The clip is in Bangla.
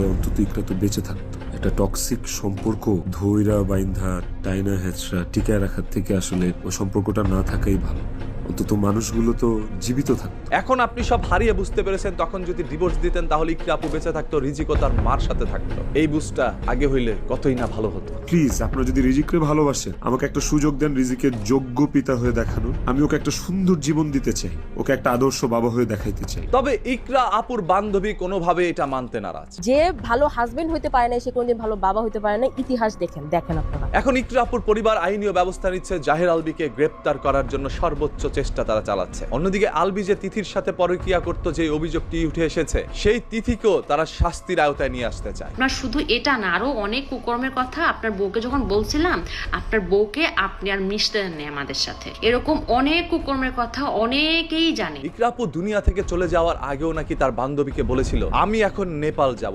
তাহলে অন্তত ইকরা তো বেঁচে থাকতো। একটা টক্সিক সম্পর্ক ধৈরা বাইন্ধা টাইনা হেঁচড়া টিকায় রাখার থেকে আসলে ওই সম্পর্কটা না থাকাই ভালো। অন্তত মানুষগুলো তো জীবিত থাকতো। এখন আপনি সব হারিয়ে বুঝতে পেরেছেন তখন যদি ডিভোর্স দিতেন তাহলে ইকরা আপু বেঁচে থাকতো, রিজিকও তার মার সাথে থাকতো। এই বুঝটা আগে হইলে কতই না ভালো হতো। প্লিজ, আপনারা যদি রিজিককে ভালোবাসেন আমাকে একটা সুযোগ দেন রিজিকের যোগ্য পিতা হয়ে দেখানোর। আমি ওকে একটা সুন্দর জীবন দিতে চাই, ওকে একটা আদর্শ বাবা হয়ে দেখাইতে চাই। তবে ইকরা আপুর বান্ধবী কোনোভাবে এটা মানতে নারাজ। যে ভালো হাজবেন্ড হইতে পারে না সে কোনোদিন ভালো বাবা হইতে পারে না। ইতিহাস দেখেন আপনারা। এখন ইকরা আপুর পরিবার আইনীয় ব্যবস্থা নিচ্ছে, জাহের আলবিকে গ্রেপ্তার করার জন্য সর্বোচ্চ চেষ্টা তারা চালাচ্ছে। অন্যদিকে আলবি যে তিথির সাথে পরকীয়া করত, যে অভিযোগটি উঠে এসেছে, সেই তিথিকেও তারা শাস্তির আওতায় নিয়ে আসতে চায়। আপনার শুধু এটা না, আরো অনেক কুকর্মের কথা আপনার বউকে যখন বলছিলাম, আপনার বউকে আপনি আর মিশতে দেননি আমাদের সাথে। এরকম অনেক কুকর্মের কথা অনেকেই জানে। ইকরা আপু দুনিয়া থেকে চলে যাওয়ার আগেও নাকি তার বান্ধবীকে বলেছিল, আমি এখন নেপাল যাব।